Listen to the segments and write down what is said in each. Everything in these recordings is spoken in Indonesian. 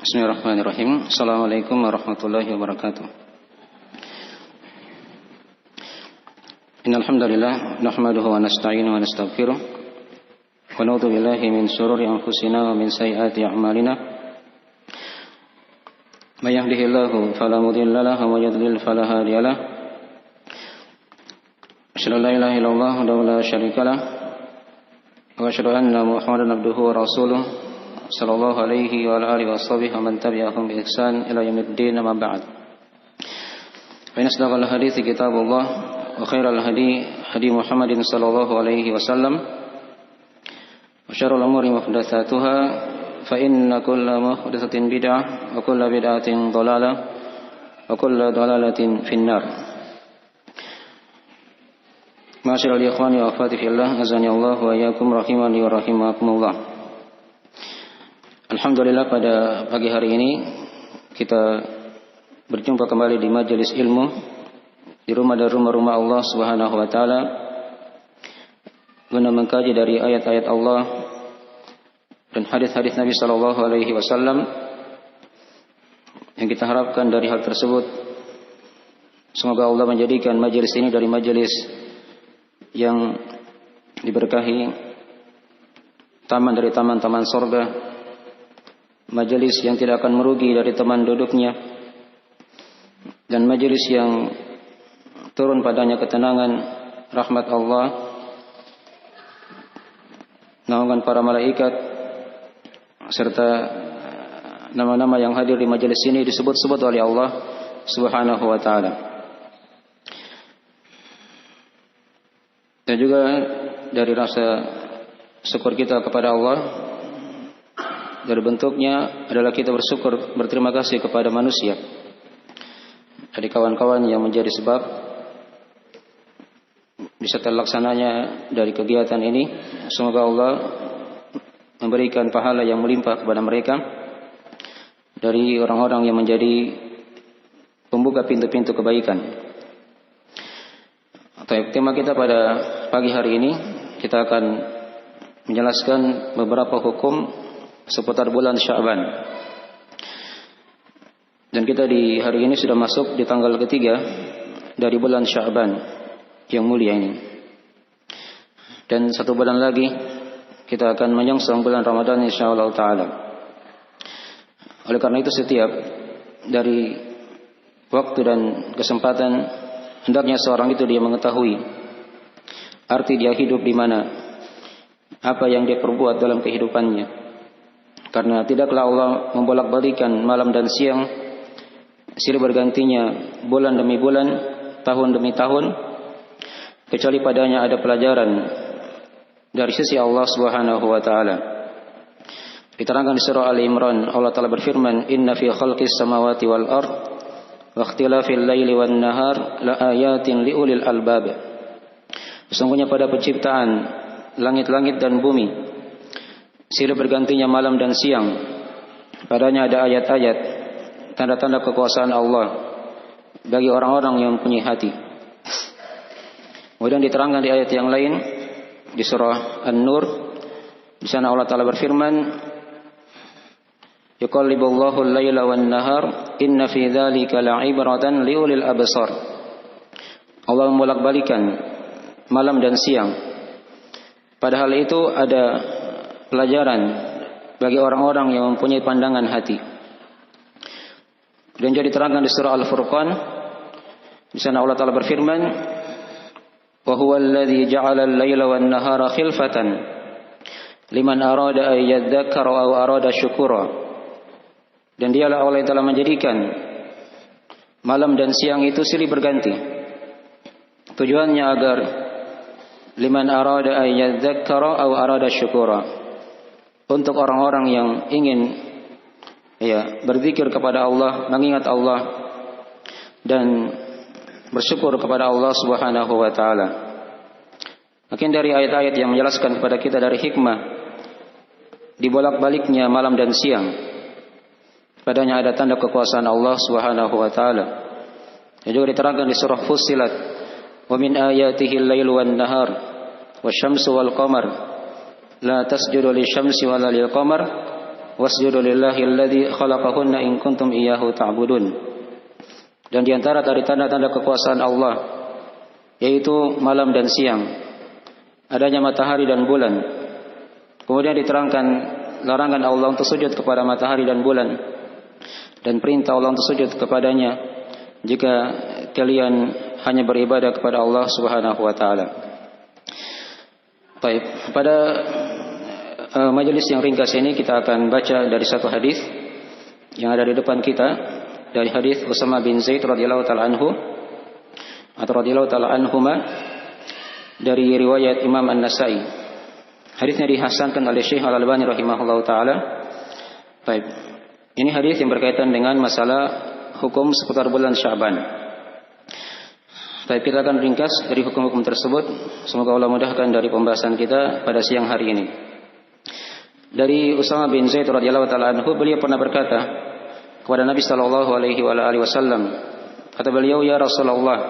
Bismillahirrahmanirrahim. Assalamualaikum warahmatullahi wabarakatuh. Innal hamdalillah nahmaduhu wa nasta'inuhu wa nastaghfiruh wa na'udzu billahi min shururi anfusina wa min sayyiati a'malina. May yahdihillahu fala mudilla lahu wa may yudlil fala hadiya lahu. Asyhadu an la ilaha illallah wahdahu la syarika lahu wa asyhadu anna Muhammadan abduhu wa rasuluh sallallahu alaihi wa alihi washabbihi wa man tabi'ahum bi ihsan ila yaumiddin, amma ba'd. Fa inna asdaqal hadithi kitabullah wa khairal hadi Muhammadin sallallahu alaihi wasallam wa syarrul umuri muhdatsatuha fa inna kulla muhdatsatin bid'ah wa kulla bid'atin dhalalah wa kulla dhalalatin finnar. Ma'asyiral ikhwani wa akhwati fillah, azani Allah wa iyyakum rahimani wa rahimakumullah. Alhamdulillah, pada pagi hari ini kita berjumpa kembali di majelis ilmu di rumah dari rumah-rumah Allah Subhanahu wa taala, guna mengkaji dari ayat-ayat Allah dan hadis-hadis Nabi sallallahu alaihi wasallam. Yang kita harapkan dari hal tersebut, semoga Allah menjadikan majelis ini dari majelis yang diberkahi, taman dari taman-taman surga, majelis yang tidak akan merugi dari teman duduknya, dan majelis yang turun padanya ketenangan, rahmat Allah, naungan para malaikat, serta nama-nama yang hadir di majelis ini disebut-sebut oleh Allah Subhanahu wa taala. Dan juga dari rasa syukur kita kepada Allah, dari bentuknya adalah kita bersyukur, berterima kasih kepada manusia, dari kawan-kawan yang menjadi sebab bisa terlaksananya dari kegiatan ini. Semoga Allah memberikan pahala yang melimpah kepada mereka, dari orang-orang yang menjadi pembuka pintu-pintu kebaikan. Tema kita pada pagi hari ini, kita akan menjelaskan beberapa hukum seputar bulan Sya'ban. Dan kita di hari ini sudah masuk di tanggal ketiga dari bulan Sya'ban yang mulia ini. Dan satu bulan lagi kita akan menyongsong bulan Ramadan insyaallah ta'ala. Oleh karena itu, setiap dari waktu dan kesempatan hendaknya seorang itu dia mengetahui arti dia hidup di mana, apa yang dia perbuat dalam kehidupannya. Karena tidaklah Allah membolak-balikan malam dan siang, silih bergantinya bulan demi bulan, tahun demi tahun, kecuali padanya ada pelajaran dari sisi Allah Subhanahu wa taala. Diterangkan di surah Ali Imran, Allah Taala berfirman, "Inna fi khalqis samawati wal ard wa ikhtilafil laili wan nahar la ayatin liulil albab." Sesungguhnya pada penciptaan langit-langit dan bumi, silih bergantinya malam dan siang, padanya ada ayat-ayat, tanda-tanda kekuasaan Allah bagi orang-orang yang mempunyai hati. Kemudian diterangkan di ayat yang lain di surah An-Nur, di sana Allah Taala berfirman, "Yuqallibullahu al-laila wan-nahar, inna fi dzalika la'ibratan liulil absar." Allah membolak-balikan malam dan siang. Padahal itu ada pelajaran bagi orang-orang yang mempunyai pandangan hati. Dan jadi terangkan di surah Al-Furqan, di sana Allah Taala berfirman, "Wa huwa alladzi ja'ala al-laila wan-nahara khilfatan liman arada ay yadhakkara aw arada syukura." Dan dialah Allah yang telah menjadikan malam dan siang itu silih berganti. Tujuannya agar liman arada ay yadhakkara aw arada syukura, untuk orang-orang yang ingin berzikir kepada Allah, mengingat Allah dan bersyukur kepada Allah Subhanahu wa taala. Makin dari ayat-ayat yang menjelaskan kepada kita dari hikmah dibolak-baliknya malam dan siang, padanya ada tanda kekuasaan Allah Subhanahu wa taala. Dan juga diterangkan di surah Fussilat, "Wa min ayatihi al-lailu wan-nahar wasyamsu wal-qamar la tasjudu lisyamsi wala lil-qamar wasjudu lillahi alladzi khalaqahunna in kuntum iyyahu ta'budun. Dan di antara dari tanda-tanda kekuasaan Allah yaitu malam dan siang, adanya matahari dan bulan. Kemudian diterangkan larangan Allah untuk sujud kepada matahari dan bulan, dan perintah Allah untuk sujud kepadanya jika kalian hanya beribadah kepada Allah Subhanahu wa taala. Baik, pada majelis yang ringkas ini kita akan baca dari satu hadis yang ada di depan kita, dari hadis Usamah bin Zaid radhiyallahu taala anhu atau radhiyallahu taala anhuma, dari riwayat Imam An-Nasa'i. Hadisnya dihasankan oleh Syekh Al-Albani rahimahullahu taala. Baik. Ini hadis yang berkaitan dengan masalah hukum seputar bulan Sya'ban. Baik, kita akan ringkas dari hukum-hukum tersebut. Semoga Allah mudahkan dari pembahasan kita pada siang hari ini. Dari Usamah bin Zaid radhiyallahu taala anhu, beliau pernah berkata kepada Nabi sallallahu alaihi wasallam, kata beliau, "Ya Rasulullah,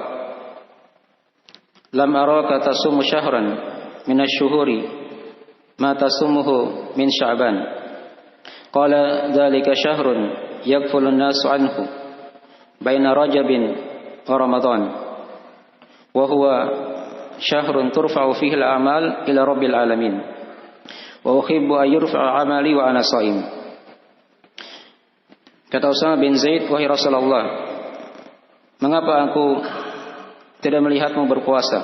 lam araka tasumu syahran minasy-syuhuri ma tasumuhu min Sya'ban." Qala dzalika syahrun yaghfulu an-nasu anhu baina Rajabin wa Ramadan wa huwa syahrun turfa'u fihi al-a'mal ila rabbil alamin wa uhibbu an yurfa'a 'amali wa ana sha'im. Kata Usamah bin Zaid, "Wahai Rasulullah, mengapa aku tidak melihatmu berpuasa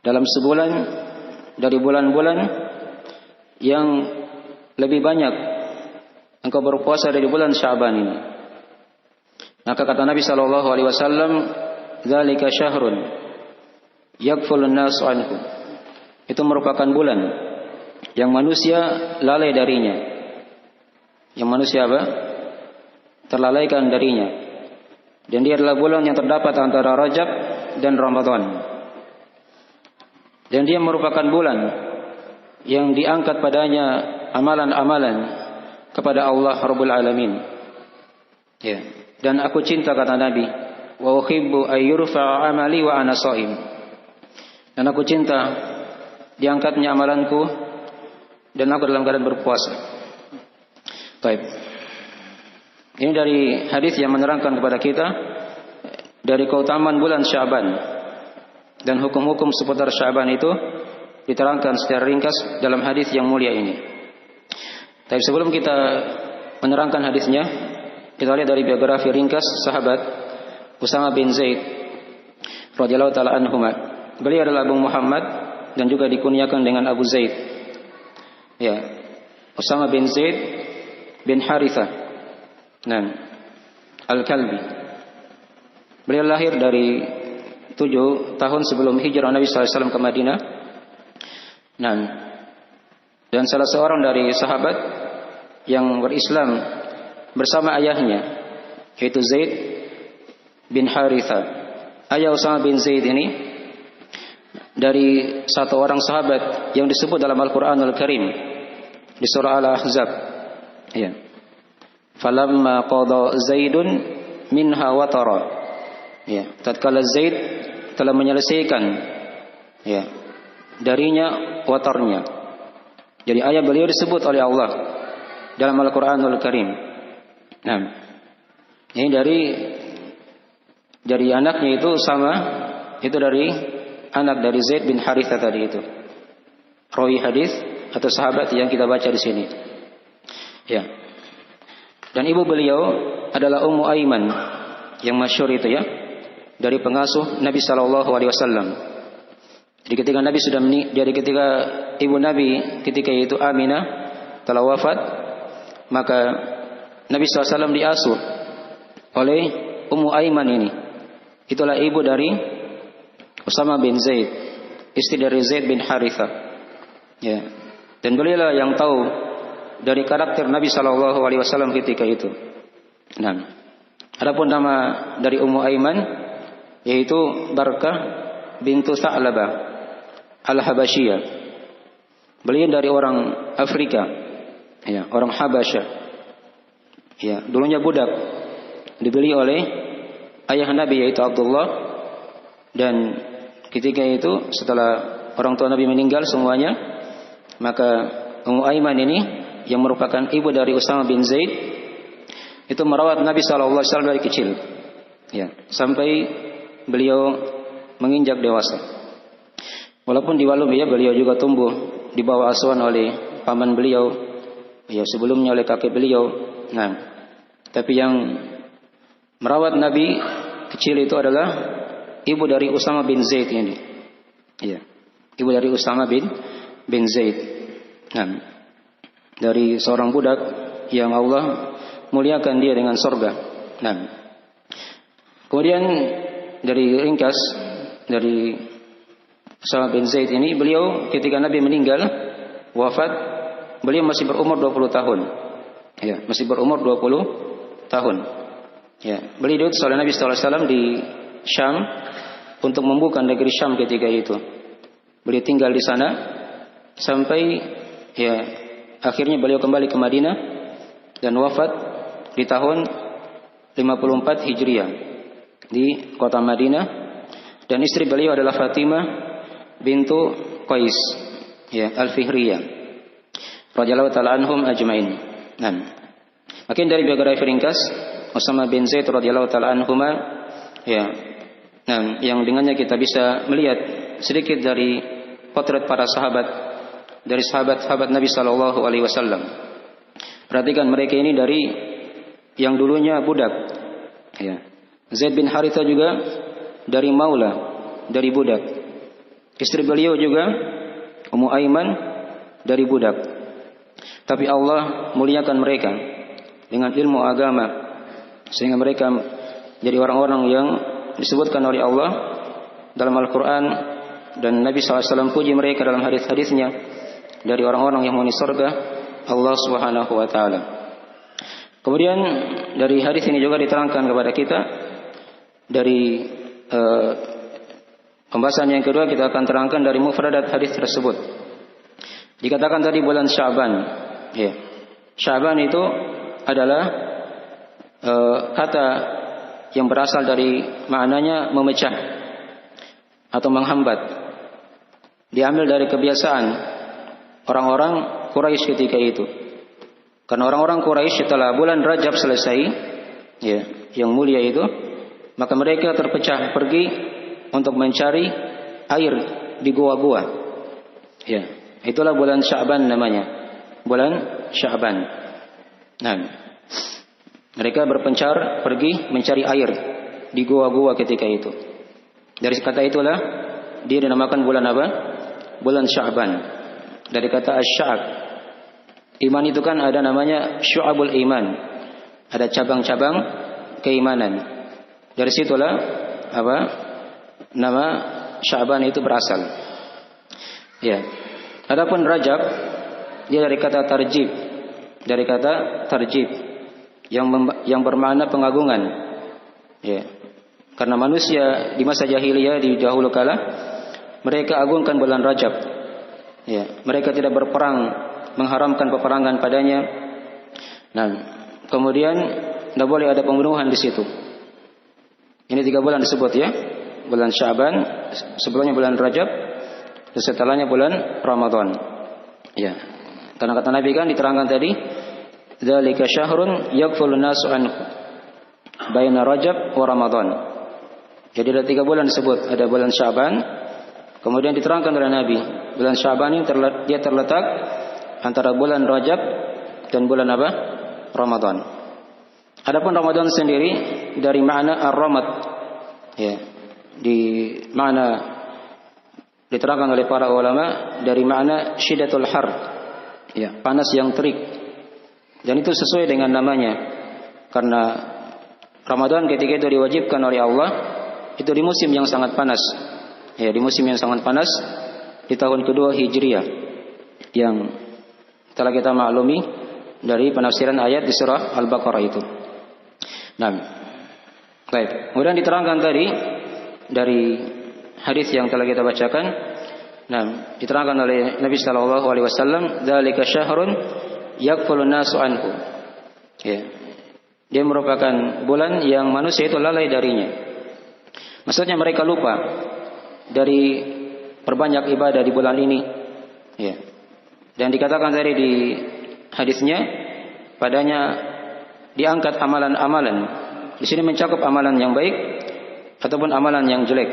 dalam sebulan dari bulan-bulan yang lebih banyak engkau berpuasa dari bulan Sya'ban ini?" Maka kata Nabi sallallahu alaihi wasallam, "Dzalika syahrun yaghfulun nasu anhu." Itu merupakan bulan yang manusia lalai darinya. Yang manusia apa? Terlalaikan darinya. Dan dia adalah bulan yang terdapat antara Rajab dan Ramadan. Dan dia merupakan bulan yang diangkat padanya amalan-amalan kepada Allah Rabbul Alamin. Ya. Dan aku cinta, kata Nabi, wa uhibbu ayyurfa'a amali wa ana sha'im. Dan aku cinta diangkatnya amalanku dan aku dalam keadaan berpuasa. Baik. Ini dari hadis yang menerangkan kepada kita dari keutamaan bulan Sya'ban, dan hukum-hukum seputar Sya'ban itu diterangkan secara ringkas dalam hadis yang mulia ini. Tapi sebelum kita menerangkan hadisnya, kita lihat dari biografi ringkas sahabat Usamah bin Zaid radhiyallahu taala anhuma. Beliau adalah Abu Muhammad dan juga dikunyakan dengan Abu Zaid. Ya, Usamah bin Zaid bin Harithah Al-Kalbi. Beliau lahir dari 7 tahun sebelum hijrah Nabi SAW ke Madinah. Dan salah seorang dari sahabat yang berislam bersama ayahnya, yaitu Zaid bin Harithah. Ayah Usamah bin Zaid ini dari satu orang sahabat yang disebut dalam Al-Quranul Karim di surah Al-Ahzab. Ya. Falamma qada Zaidun minha watara. Ya, tatkala Zaid telah menyelesaikan ya darinya watarnya. Jadi ayah beliau disebut oleh Allah dalam Al-Quranul Karim. Nah, ini dari anaknya itu sama, itu dari anak dari Zaid bin Harithah tadi itu. Rawi hadis atau sahabat yang kita baca di sini. Ya. Dan ibu beliau adalah Ummu Aiman yang masyhur itu ya, dari pengasuh Nabi sallallahu alaihi wasallam. Jadi ketika ibu Nabi ketika itu Aminah telah wafat, maka Nabi SAW diasuh oleh Ummu Aiman ini. Itulah ibu dari Usamah bin Zaid, istri dari Zaid bin Harithah. Ya. Dan beliaulah yang tahu dari karakter Nabi SAW ketika itu. Nah, adapun nama dari Ummu Aiman yaitu Barakah bintu Sa'labah Al-Habasyiyah. Beliau dari orang Afrika, ya, orang Habasyah. Ya, dulunya budak, dibeli oleh ayah Nabi yaitu Abdullah, dan ketika itu setelah orang tua Nabi meninggal semuanya, maka Ummu Aiman ini yang merupakan ibu dari Usama bin Zaid itu merawat Nabi sallallahu alaihi wasallam dari kecil. Ya, sampai beliau menginjak dewasa. Walaupun di walum ya beliau juga tumbuh di bawah asuhan oleh paman beliau, ya sebelumnya oleh kakek beliau. Nah, tapi yang merawat Nabi kecil itu adalah ibu dari Usama bin Zaid ini. Ya, ibu dari Usama bin Zaid. Nah, dari seorang budak yang Allah muliakan dia dengan surga. Nah, kemudian dari ringkas dari Usama bin Zaid ini, beliau ketika Nabi meninggal wafat, beliau masih berumur 20 tahun. Ya, masih berumur 20 tahun. Ya, beliau diutus oleh Nabi sallallahu alaihi wasallam di Syam untuk membuka negeri Syam ketika itu. Beliau tinggal di sana sampai ya akhirnya beliau kembali ke Madinah dan wafat di tahun 54 Hijriah di kota Madinah, dan istri beliau adalah Fatimah bintu Qais ya Al-Fihriyah radhiyallahu ta'ala anhum ajmain. Nah, makin dari biografi ringkas Usama bin Zaid radhiyallahu ta'ala anhuma ya. Nah, yang dengannya kita bisa melihat sedikit dari potret para sahabat, dari sahabat-sahabat Nabi sallallahu alaihi wasallam. Perhatikan mereka ini dari yang dulunya budak. Ya. Zaid bin Harithah juga dari maula, dari budak. Istri beliau juga Ummu Aiman dari budak. Tapi Allah muliakan mereka dengan ilmu agama sehingga mereka jadi orang-orang yang disebutkan oleh Allah dalam Al-Quran, dan Nabi SAW puji mereka dalam hadis-hadisnya dari orang-orang yang menghuni surga Allah Subhanahu wa taala. Kemudian dari hadis ini juga diterangkan kepada kita dari pembahasan yang kedua, kita akan terangkan dari mufradat hadis tersebut. Dikatakan tadi bulan Sya'ban. Ya. Sya'ban itu adalah kata yang berasal dari maknanya memecah atau menghambat. Diambil dari kebiasaan orang-orang Quraisy ketika itu. Karena orang-orang Quraisy setelah bulan Rajab selesai, ya, yang mulia itu, maka mereka terpecah pergi untuk mencari air di gua-gua. Ya, itulah bulan Sya'ban namanya. Bulan Sya'ban. Nah, mereka berpencar pergi mencari air di gua-gua ketika itu. Dari kata itulah dia dinamakan bulan apa? Bulan Sya'ban. Dari kata asy-sya'ab. Iman itu kan ada namanya syu'abul iman. Ada cabang-cabang keimanan. Dari situlah apa? Nama Sya'ban itu berasal. Ya. Adapun Rajab dia dari kata tarjib. Dari kata tarjib yang bermakna pengagungan. Ya. Karena manusia di masa jahiliyah di dahulu kala mereka agungkan bulan Rajab. Ya, mereka tidak berperang, mengharamkan peperangan padanya. Nah, kemudian tidak boleh ada pembunuhan di situ. Ini 3 bulan disebut ya. Bulan Sya'ban, sebelumnya bulan Rajab, dan setelahnya bulan Ramadan. Ya. Karena kata Nabi kan diterangkan tadi, dzalika syahrun yaghfulun nasu anhu baina Rajab wa Ramadan. Jadi ada 3 bulan disebut, ada bulan Sya'ban, kemudian diterangkan oleh Nabi, bulan Sya'ban ini dia terletak antara bulan Rajab dan bulan apa? Ramadan. Adapun Ramadan sendiri dari makna ar-ramad, ya, di makna diterangkan oleh para ulama dari makna syiddatul har, ya, panas yang terik. Dan itu sesuai dengan namanya, karena Ramadan ketika itu diwajibkan oleh Allah itu di musim yang sangat panas. Ya, di musim yang sangat panas di tahun kedua Hijriah yang telah kita maklumi dari penafsiran ayat di surah Al-Baqarah itu. Nah, baik. Kemudian diterangkan tadi dari hadis yang telah kita bacakan. Nah, diterangkan oleh Nabi sallallahu alaihi wasallam, "Dzalika syahrun yaghfulun nasu anhu." Ya. Dia merupakan bulan yang manusia itu lalai darinya. Maksudnya mereka lupa dari perbanyak ibadah di bulan ini. Ya. Dan dikatakan tadi di hadisnya padanya diangkat amalan-amalan. Di sini mencakup amalan yang baik ataupun amalan yang jelek.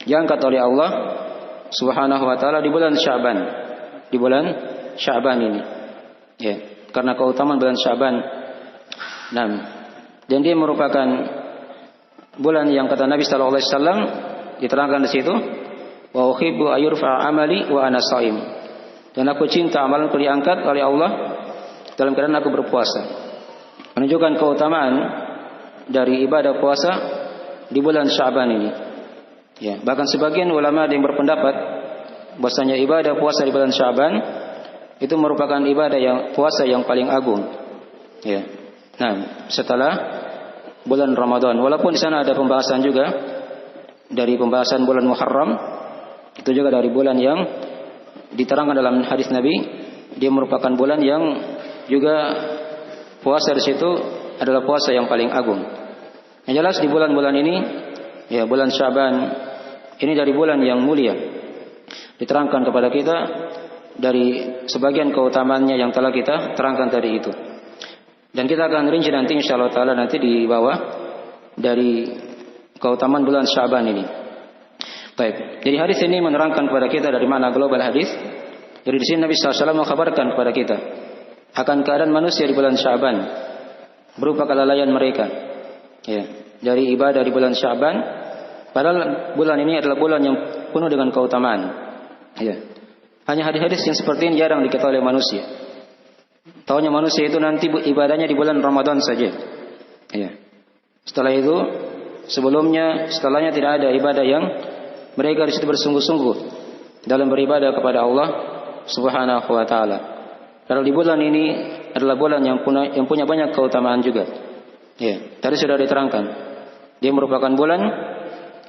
Diangkat oleh Allah Subhanahu wa taala di bulan Sya'ban. Di bulan Sya'ban ini. Ya, karena keutamaan bulan Sya'ban. Nah, dan dia merupakan bulan yang kata Nabi sallallahu alaihi wasallam diterangkan di situ, wa uhibbu ayurfa amali wa ana shaim. Dan aku cinta amalanku diangkat oleh Allah dalam keadaan aku berpuasa. Menunjukkan keutamaan dari ibadah puasa di bulan Sya'ban ini. Ya, bahkan sebagian ulama ada yang berpendapat bahwasanya ibadah puasa di bulan Sya'ban itu merupakan ibadah yang puasa yang paling agung. Ya. Nah, setelah bulan Ramadan, walaupun di sana ada pembahasan juga dari pembahasan bulan Muharram, itu juga dari bulan yang diterangkan dalam hadis Nabi, dia merupakan bulan yang juga puasa di situ adalah puasa yang paling agung. Yang jelas di bulan-bulan ini, ya bulan Sya'ban ini dari bulan yang mulia. Diterangkan kepada kita dari sebagian keutamaannya yang telah kita terangkan tadi itu. Dan kita akan rinci nanti insyaallah taala nanti di bawah dari keutamaan bulan Sya'ban ini. Baik. Jadi hadis ini menerangkan kepada kita dari mana global hadis. Jadi di sini Nabi SAW mengkabarkan kepada kita akan keadaan manusia di bulan Sya'ban berupa kelalaian mereka. Ya, dari ibadah di bulan Sya'ban, padahal bulan ini adalah bulan yang penuh dengan keutamaan. Ya. Hanya hadis-hadis yang seperti ini jarang diketahui oleh manusia. Taunya manusia itu nanti ibadahnya di bulan Ramadan saja. Ya. Setelah itu, setelahnya tidak ada ibadah yang mereka di situ bersungguh-sungguh dalam beribadah kepada Allah Subhanahu wa taala. Karena di bulan ini adalah bulan yang punya banyak keutamaan juga. Ya, tadi sudah diterangkan. Dia merupakan bulan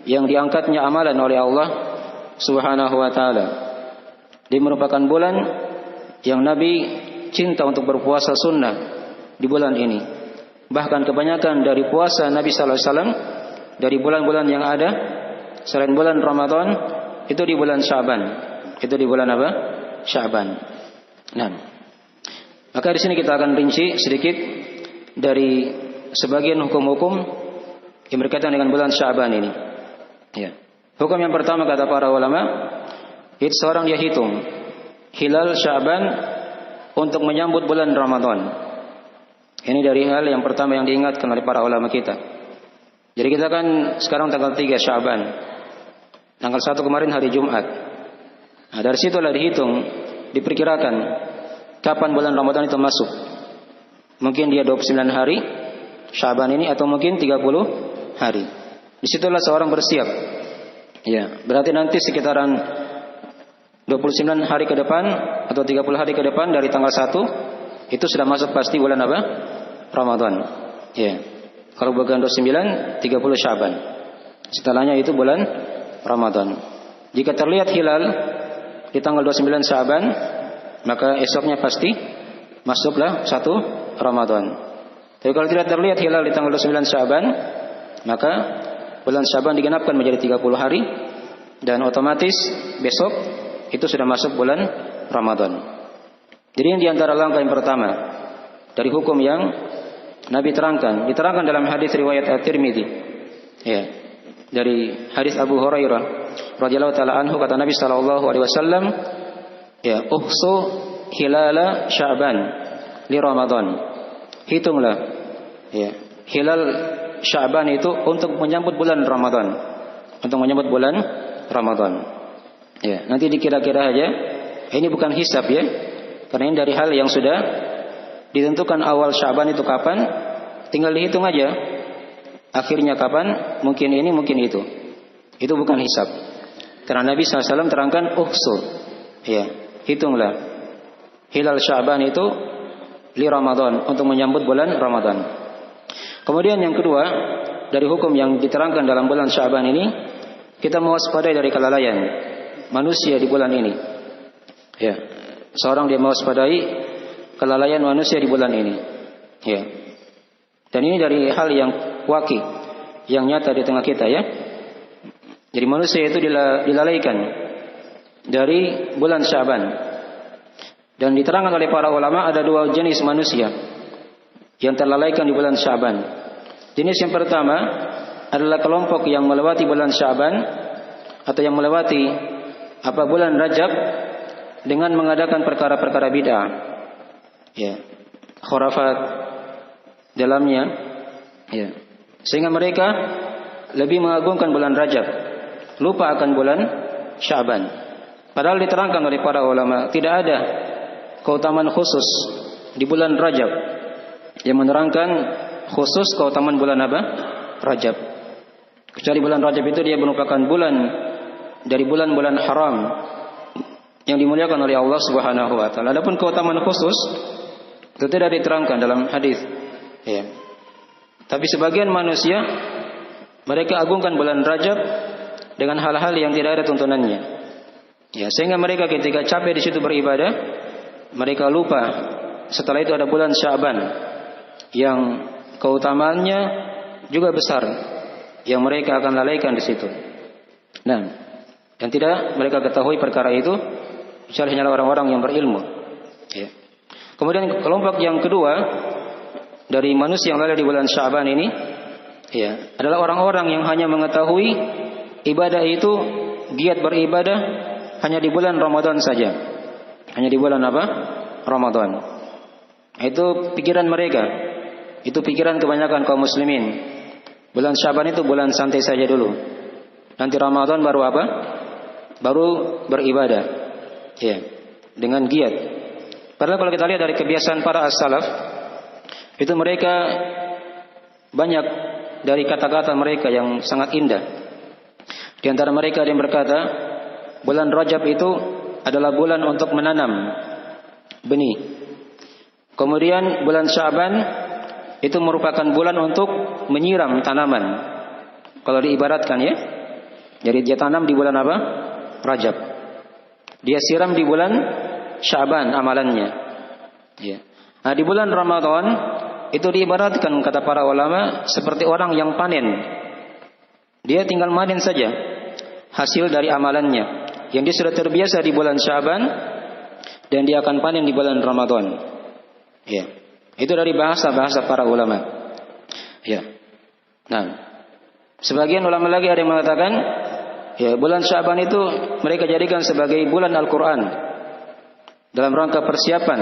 yang diangkatnya amalan oleh Allah Subhanahu wa taala. Dia merupakan bulan yang Nabi cinta untuk berpuasa sunnah di bulan ini. Bahkan kebanyakan dari puasa Nabi sallallahu alaihi wasallam dari bulan-bulan yang ada selain bulan Ramadan itu di bulan Sya'ban. Itu di bulan apa? Sya'ban. Nah, maka di sini kita akan rinci sedikit dari sebagian hukum-hukum yang berkaitan dengan bulan Sya'ban ini. Ya. Hukum yang pertama kata para ulama, itu seorang dia hitung hilal Sya'ban untuk menyambut bulan Ramadan. Ini dari hal yang pertama yang diingatkan oleh para ulama kita. Jadi kita kan sekarang tanggal 3 Sya'ban. Tanggal 1 kemarin hari Jumat. Nah, dari situlah dihitung, diperkirakan kapan bulan Ramadan itu masuk. Mungkin dia 29 hari Sya'ban ini atau mungkin 30 hari. Disitulah seorang bersiap. Ya, berarti nanti sekitaran 29 hari ke depan atau 30 hari ke depan dari tanggal 1 itu sudah masuk pasti bulan apa? Ramadan. Ya. Kalau bukan 29, 30 Sya'ban. Setelahnya itu bulan Ramadan. Jika terlihat hilal di tanggal 29 Sya'ban, maka esoknya pasti masuklah 1 Ramadan. Tapi kalau tidak terlihat hilal di tanggal 29 Sya'ban, maka bulan Sya'ban digenapkan menjadi 30 hari dan otomatis besok itu sudah masuk bulan Ramadan. Jadi ini diantara langkah yang pertama dari hukum yang Nabi diterangkan dalam hadis riwayat At-Tirmidzi. Ya. Dari hadis Abu Hurairah radhiyallahu taala anhu kata Nabi sallallahu alaihi wasallam, ya, uhsu hilala Sya'ban li Ramadan. Hitunglah ya, hilal Sya'ban itu untuk menyambut bulan Ramadan. Untuk menyambut bulan Ramadan. Ya, nanti dikira-kira aja. Ini bukan hisab ya. Karena ini dari hal yang sudah ditentukan awal Sya'ban itu kapan, tinggal dihitung aja. Akhirnya kapan, mungkin ini, mungkin itu. Itu bukan hisab. Karena Nabi SAW terangkan uhsu. Ya, hitunglah. Hilal Sya'ban itu li Ramadan, untuk menyambut bulan Ramadan. Kemudian yang kedua, dari hukum yang diterangkan dalam bulan Sya'ban ini, kita mewaspadai dari kelalaian manusia di bulan ini. Ya, seorang dia mewaspadai kelalaian manusia di bulan ini. Ya. Dan ini dari hal yang waqi, yang nyata di tengah kita ya. Jadi manusia itu dilalaikan dari bulan Sya'ban. Dan diterangkan oleh para ulama ada dua jenis manusia yang terlalaikan di bulan Sya'ban. Jenis yang pertama adalah kelompok yang melewati bulan Sya'ban atau yang melewati bulan Rajab dengan mengadakan perkara-perkara bid'ah, ya, khurafat dalamnya, ya. Sehingga mereka lebih mengagungkan bulan Rajab, lupa akan bulan Sya'ban. Padahal diterangkan oleh para ulama tidak ada keutamaan khusus di bulan Rajab yang menerangkan khusus keutamaan bulan Rajab. Kecuali bulan Rajab itu dia merupakan bulan dari bulan-bulan haram yang dimuliakan oleh Allah Subhanahu wa taala. Adapun keutamaan khusus itu tidak diterangkan dalam hadis. Ya. Tapi sebagian manusia mereka agungkan bulan Rajab dengan hal-hal yang tidak ada tuntunannya. Ya, sehingga mereka ketika capek di situ beribadah, mereka lupa setelah itu ada bulan Sya'ban yang keutamaannya juga besar yang mereka akan lalaikan di situ. Nah, dan tidak mereka ketahui perkara itu kecuali hanya orang-orang yang berilmu. Ya. Kemudian kelompok yang kedua dari manusia yang lalai di bulan Sya'ban ini, ya, adalah orang-orang yang hanya mengetahui ibadah itu, giat beribadah hanya di bulan Ramadan saja. Hanya di bulan Ramadan. Itu pikiran mereka. Itu pikiran kebanyakan kaum muslimin. Bulan Sya'ban itu bulan santai saja dulu. Nanti Ramadan baru baru beribadah. Ya, dengan giat. Padahal kalau kita lihat dari kebiasaan para as-salaf, itu mereka banyak dari kata-kata mereka yang sangat indah. Di antara mereka ada yang berkata, bulan Rajab itu adalah bulan untuk menanam benih. Kemudian bulan Sya'ban itu merupakan bulan untuk menyiram tanaman. Kalau diibaratkan, ya. Jadi dia tanam di bulan Rajab. Dia siram di bulan Sya'ban amalannya. Ya. Nah, di bulan Ramadan itu diibaratkan kata para ulama seperti orang yang panen. Dia tinggal panen saja hasil dari amalannya yang dia sudah terbiasa di bulan Sya'ban dan dia akan panen di bulan Ramadan. Ya. Itu dari bahasa-bahasa para ulama. Ya. Nah, sebagian ulama lagi ada yang mengatakan, ya, bulan Sya'ban itu mereka jadikan sebagai bulan Al-Quran dalam rangka persiapan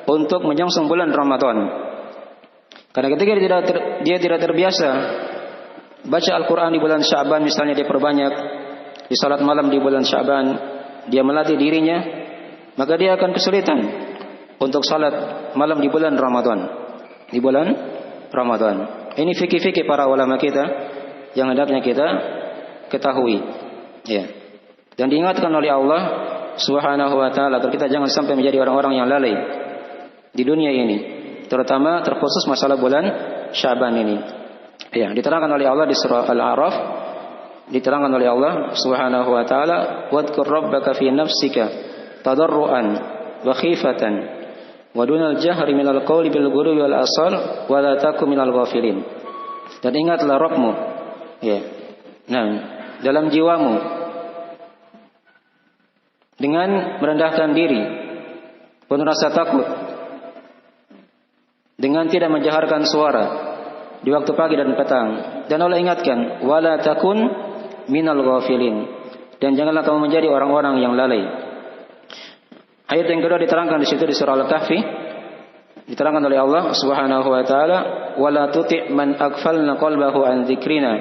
untuk menyongsong bulan Ramadan. Karena ketika dia tidak terbiasa baca Al-Quran di bulan Sya'ban, misalnya dia perbanyak di salat malam di bulan Sya'ban, dia melatih dirinya, maka dia akan kesulitan untuk salat malam di bulan Ramadan. Di bulan Ramadan. Ini fikih-fikih para ulama kita yang hendaknya kita ketahui. Ya. Dan diingatkan oleh Allah Subhanahu wa taala agar kita jangan sampai menjadi orang-orang yang lalai di dunia ini, terutama terkhusus masalah bulan Sya'ban ini. Ya, diterangkan oleh Allah di surah Al-A'raf, diterangkan oleh Allah Subhanahu wa taala, "Wadhkur rabbaka fi nafsika tadarruan wa khifatan wa dunal jahri minal qawli bil ghudwi wal asal wa la takum minal ghafilin." Dan ingatlah Rabbmu, ya. Nah, dalam jiwamu dengan merendahkan diri, penuh rasa takut, dengan tidak menjaharkan suara di waktu pagi dan petang. Dan Allah ingatkan, wala takun minal ghafilin, dan janganlah kamu menjadi orang-orang yang lalai. Ayat yang kedua diterangkan di situ di surah Al-Kahfi, diterangkan oleh Allah Subhanahu wa taala, wala tuti' man aghfalna qalbahu an dzikrina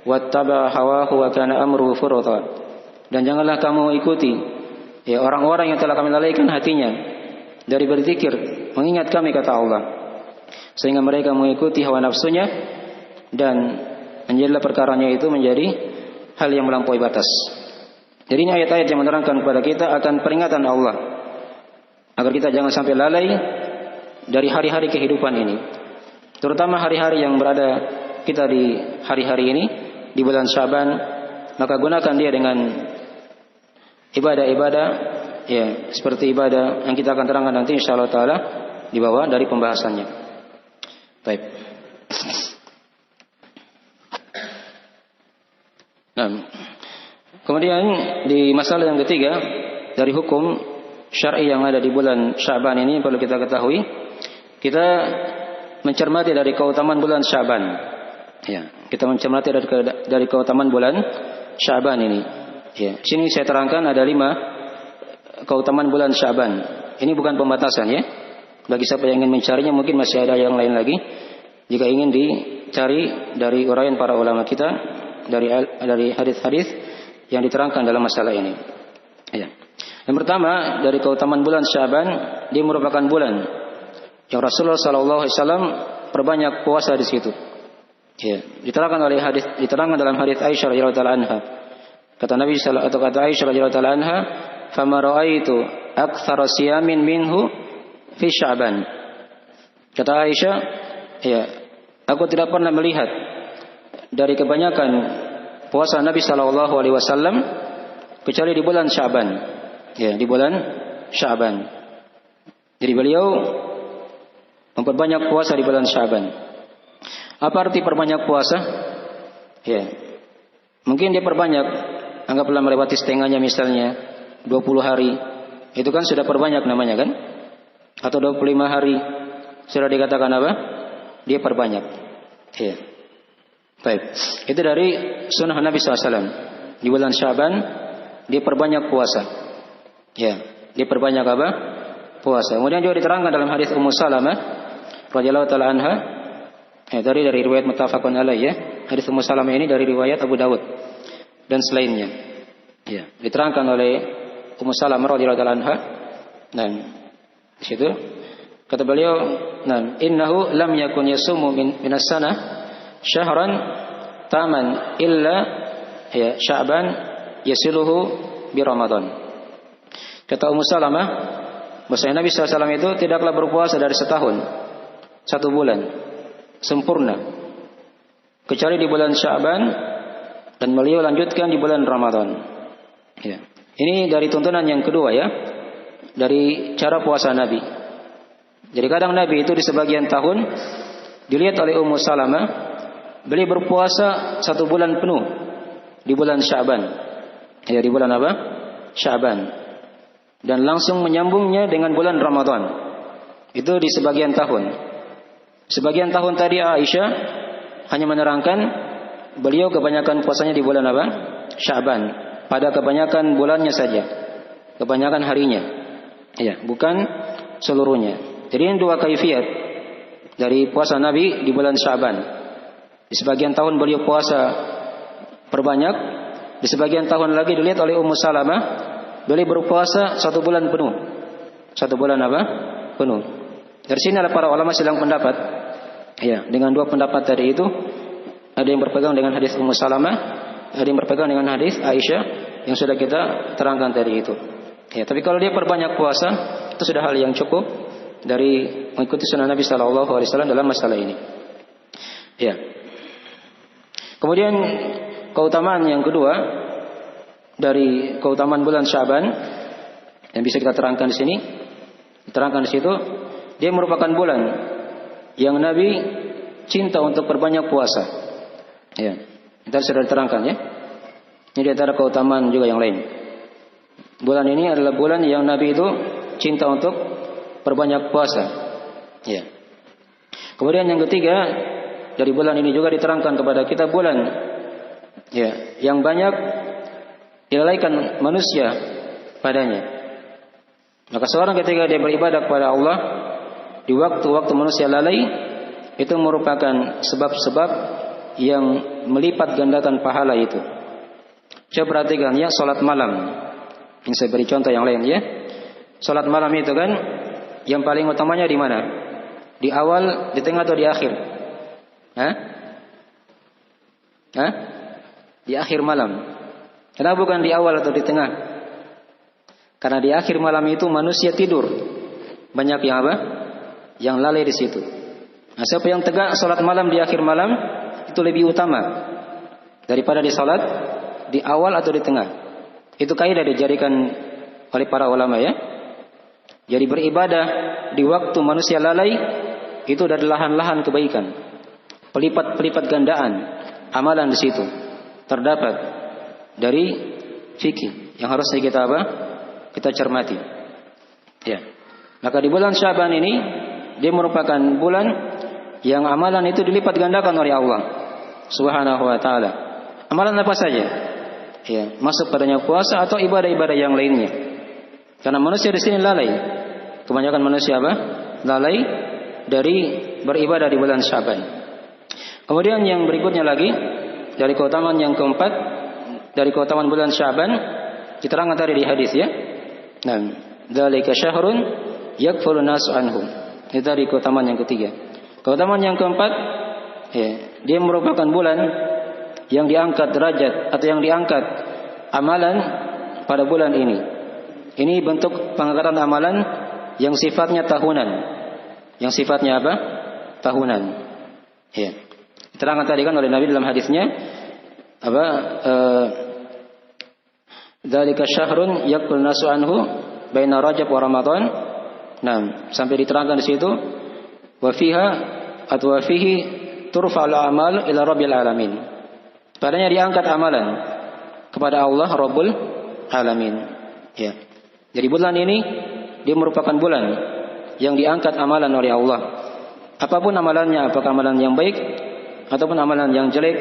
wattaba hawahu wa kana amruhu furata. Dan janganlah kamu ikuti, ya, orang-orang yang telah kami lalaikan hatinya dari berzikir, mengingat kami, kata Allah, sehingga mereka mengikuti hawa nafsunya dan menjadilah perkaranya itu menjadi hal yang melampaui batas. Jadi ini ayat-ayat yang menerangkan kepada kita akan peringatan Allah agar kita jangan sampai lalai dari hari-hari kehidupan ini, terutama hari-hari yang berada kita di hari-hari ini di bulan Sya'ban. Maka gunakan dia dengan ibadah-ibadah, ya, seperti ibadah yang kita akan terangkan nanti insyaallah taala di bawah dari pembahasannya. Baik. Nah, kemudian di masalah yang ketiga dari hukum syar'i yang ada di bulan Sya'ban ini perlu kita ketahui. Kita mencermati dari keutamaan bulan Sya'ban. Ya, kita mencermati dari keutamaan bulan Sya'ban ini. Ya, sini saya terangkan ada 5 keutamaan bulan Sya'ban. Ini bukan pembatasan ya. Bagi siapa yang ingin mencarinya mungkin masih ada yang lain lagi. Jika ingin dicari dari uraian para ulama kita dari hadis-hadis yang diterangkan dalam masalah ini. Ya. Yang pertama dari keutamaan bulan Sya'ban, dia merupakan bulan yang Rasulullah SAW perbanyak puasa di situ. Ya, diterangkan dalam hadis Aisyah radhiyallahu anha. Kata Nabi sallallahu atau kata Aisyah radhiyallahu anha, "Fama ra'aitu aktsara siyamin minhu fi Sya'ban." Kata Aisyah, ya, aku tidak pernah melihat dari kebanyakan puasa Nabi sallallahu alaihi wasallam kecuali di bulan Sya'ban. Ya, di bulan Sya'ban. Jadi beliau memperbanyak puasa di bulan Sya'ban. Apa arti perbanyak puasa? Ya. Mungkin dia perbanyak, anggaplah melewati setengahnya misalnya 20 hari. Itu kan sudah perbanyak namanya kan? Atau 25 hari. Sudah dikatakan apa? Dia perbanyak. Ya. Baik. Itu dari sunnah Nabi SAW. Di bulan Sya'ban dia perbanyak puasa. Ya, dia perbanyak apa? Puasa. Kemudian juga diterangkan dalam hadis Ummu Salamah radhiyallahu taala anha. Dari riwayat muttafaqun alaih ya. Hadis Ummu Salamah ini dari riwayat Abu Dawud dan selainnya. Ya, diterangkan oleh Ummu Salamah radhiyallahu taala anha. Dan di situ kata beliau, "Nam innahu lam yakun yasumu minas sanah syahran taman illa ya Sya'ban yasiluhu bi Ramadan." Kata Ummu Salamah, bahwasanya Nabi SAW itu tidaklah berpuasa dari setahun, 1 bulan sempurna, kecuali di bulan Sya'ban, dan beliau lanjutkan di bulan Ramadan. Ya. Ini dari tuntunan yang kedua ya, dari cara puasa Nabi. Jadi kadang Nabi itu di sebagian tahun dilihat oleh Ummu Salamah, beliau berpuasa 1 bulan penuh di bulan Sya'ban. Ya, di bulan apa? Sya'ban. Dan langsung menyambungnya dengan bulan Ramadan. Itu di sebagian tahun. Sebagian tahun tadi Aisyah hanya menerangkan beliau kebanyakan puasanya di bulan apa? Sya'ban. Pada kebanyakan bulannya saja. Kebanyakan harinya. Ya, bukan seluruhnya. Jadi ini 2 kaifiat dari puasa Nabi di bulan Sya'ban. Di sebagian tahun beliau puasa perbanyak. Di sebagian tahun lagi dilihat oleh Ummu Salamah, beliau berpuasa 1 bulan penuh. 1 bulan apa? Penuh. Dari sini ada para ulama silang pendapat. Ya, dengan 2 pendapat tadi itu, ada yang berpegang dengan hadis Ummu Salamah, ada yang berpegang dengan hadis Aisyah yang sudah kita terangkan tadi itu. Ya, tapi kalau dia perbanyak puasa, itu sudah hal yang cukup dari mengikuti sunnah Nabi sallallahu alaihi wasallam dalam masalah ini. Ya. Kemudian keutamaan yang kedua dari keutamaan bulan Sya'ban yang bisa kita terangkan di sini, diterangkan di situ, dia merupakan bulan yang Nabi cinta untuk perbanyak puasa. Ya, kita sudah diterangkan ya. Ini di antara keutamaan juga yang lain. Bulan ini adalah bulan yang Nabi itu cinta untuk perbanyak puasa. Ya. Kemudian yang ketiga, dari bulan ini juga diterangkan kepada kita bulan ya yang banyak dilalaikan manusia padanya. Maka seorang ketika dia beribadah kepada Allah di waktu-waktu manusia lalai, itu merupakan sebab-sebab yang melipat gandakan pahala itu. Coba perhatikan ya, salat malam. Ini saya beri contoh yang lain ya. Salat malam itu kan yang paling utamanya di mana? Di awal, di tengah atau di akhir? Hah? Di akhir malam. Kenapa bukan di awal atau di tengah? Karena di akhir malam itu manusia tidur. Banyak yang apa? Yang lalai di situ. Nah, siapa yang tegak salat malam di akhir malam itu lebih utama daripada di salat di awal atau di tengah. Itu kaidah dijadikan oleh para ulama ya. Jadi beribadah di waktu manusia lalai itu dari lahan-lahan kebaikan. Pelipat-pelipat gandaan amalan di situ terdapat dari fikih yang harusnya kita apa? Kita cermati. Ya. Maka di bulan Sya'ban ini dia merupakan bulan yang amalan itu dilipat gandakan oleh Allah Subhanahu wa taala. Amalan apa saja? Ya, masuk padanya puasa atau ibadah-ibadah yang lainnya. Karena manusia di sini lalai. Kebanyakan manusia apa? Lalai dari beribadah di bulan Sya'ban. Kemudian yang berikutnya lagi dari keutamaan yang keempat dari keutamaan bulan Sya'ban diterangkan tadi di hadis ya. Nah, dzalika syahrun yakfulun nasu anhum. Itu dari keutamaan yang ketiga. Keutamaan yang keempat, ya, dia merupakan bulan yang diangkat derajat atau yang diangkat amalan pada bulan ini. Ini bentuk pengangkatan amalan yang sifatnya tahunan. Yang sifatnya apa? Tahunan. Ya. Diterangkan tadi kan oleh Nabi dalam hadisnya apa? Dzalika syahrun yakfulun nasu anhu baina Rajab wa Ramadan. Nah, sampai diterangkan di situ wa fiha atau wa fihi turfa'ul a'mal ila rabbil alamin. Padanya diangkat amalan kepada Allah Rabbul Alamin. Ya. Jadi bulan ini dia merupakan bulan yang diangkat amalan oleh Allah. Apapun amalannya, apakah amalan yang baik ataupun amalan yang jelek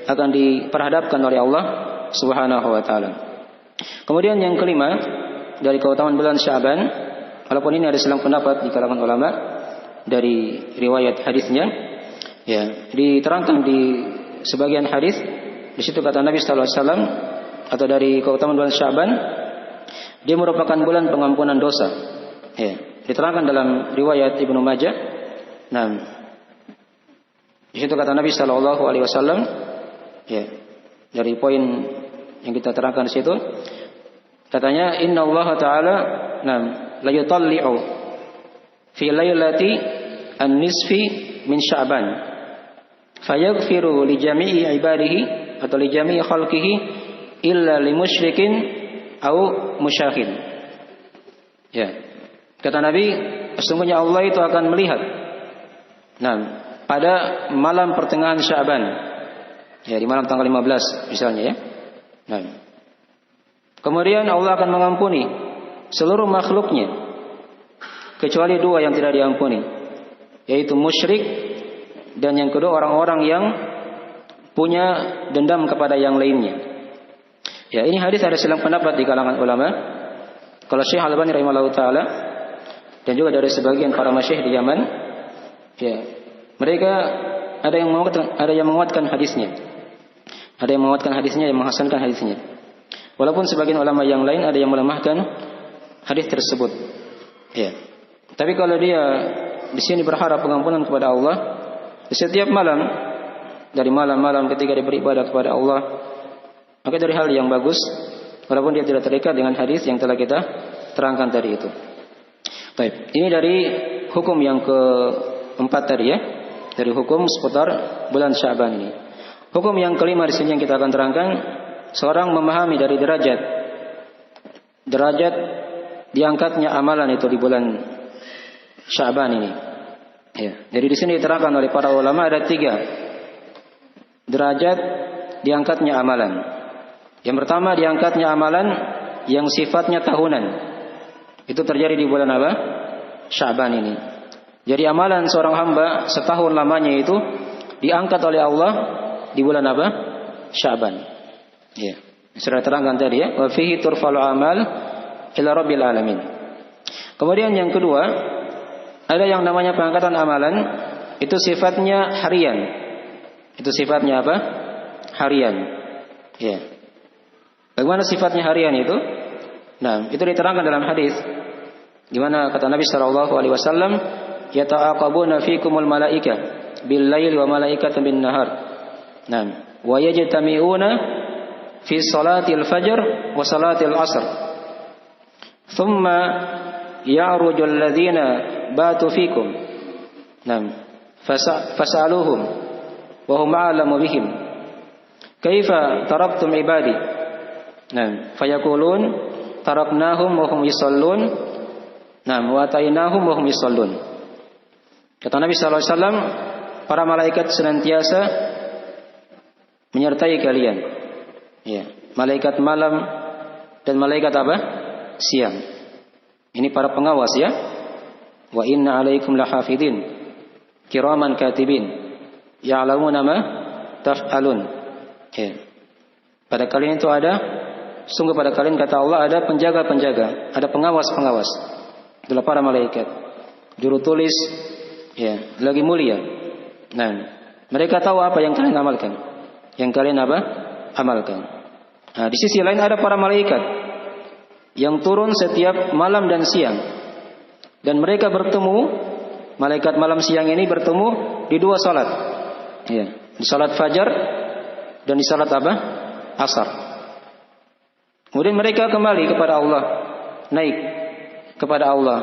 akan diperhadapkan oleh Allah Subhanahu wa taala. Kemudian yang kelima dari keutamaan bulan Sya'ban, walaupun ini ada silang pendapat di kalangan ulama dari riwayat hadisnya, ya, diterangkan di sebagian hadis di situ kata Nabi sallallahu alaihi wasallam atau dari keutamaan bulan Sya'ban, dia merupakan bulan pengampunan dosa. Ya, diterangkan dalam riwayat Ibnu Majah. Nah, di situ kata Nabi sallallahu alaihi wasallam, ya, dari poin yang kita terangkan di situ, katanya Inna Allah Ta'ala la yutalli'u fi lailati an-nisfi min Sya'ban fayaghfiru li jami'i ibadihi atau li jami'i khalqihi illa li musyrikin au musyahid. Ya. Kata Nabi, sesungguhnya Allah itu akan melihat pada malam pertengahan Sya'ban. Ya, di malam tanggal 15 misalnya ya. Kemudian Allah akan mengampuni seluruh makhluknya kecuali dua yang tidak diampuni, yaitu musyrik dan yang kedua orang-orang yang punya dendam kepada yang lainnya. Ya, ini hadis ada silang pendapat di kalangan ulama. Kalau Syekh Al-Albani rahimahullah taala dan juga dari sebagian para masyayikh di Yaman, ya, mereka ada yang menguatkan hadisnya. Ada yang menguatkan hadisnya, yang menghasankan hadisnya. Walaupun sebagian ulama yang lain ada yang melemahkan hadis tersebut. Ya. Tapi kalau dia di sini berharap pengampunan kepada Allah di setiap malam, dari malam-malam ketika dia beribadah kepada Allah, maka dari hal yang bagus, walaupun dia tidak terikat dengan hadis yang telah kita terangkan tadi itu. Baik, ini dari hukum yang keempat tadi ya, dari hukum seputar bulan Sya'ban ini. Hukum yang kelima di sini yang kita akan terangkan, seorang memahami dari derajat diangkatnya amalan itu di bulan Sya'ban ini. Ya, jadi di sini diterangkan oleh para ulama ada 3 derajat diangkatnya amalan. Yang pertama diangkatnya amalan yang sifatnya tahunan. Itu terjadi di bulan apa? Sya'ban ini. Jadi amalan seorang hamba setahun lamanya itu diangkat oleh Allah di bulan apa? Sya'ban. Ya. Sudah terangkan tadi ya, wa fihi turfalu amal ila rabbil alamin. Kemudian yang kedua, ada yang namanya pengangkatan amalan, itu sifatnya harian. Itu sifatnya apa? Harian. Ya. Bagaimana sifatnya harian itu? Nah, itu diterangkan dalam hadis. Gimana kata Nabi sallallahu alaihi wasallam, yata'aqabuna fikumul malaika bil lail wa malaikatan bin nahar. Nah, wa yajtami'una fi salatil fajr wa salatil asr. Thumma ya'ruju alladhina batu fikum. Nah, fas'aluhum wa hum a'lamu bihim. Kaifa taraktum ibadi? Nah, fayaqulun taraknahum wa hum yusallun. Nah, wa atainahum wa hum yusallun. Kata Nabi sallallahu alaihi wasallam, para malaikat senantiasa menyertai kalian. Ya, malaikat malam dan malaikat apa? Siang. Ini para pengawas ya. Wa inna 'alaikum lahafidin kiraman katibin ya'lamuna ma taf'alun. Ya. Pada kalian itu ada, sungguh pada kalian kata Allah ada penjaga-penjaga, ada pengawas-pengawas. Itulah para malaikat. Juru tulis ya, lagi mulia. Nah, mereka tahu apa yang kalian amalkan. Yang kalian apa? Amalkan. Nah, di sisi lain ada para malaikat yang turun setiap malam dan siang. Dan mereka bertemu, malaikat malam siang ini bertemu di dua salat. Ya, di salat fajar dan di salat apa? Asar. Kemudian mereka kembali kepada Allah, naik kepada Allah.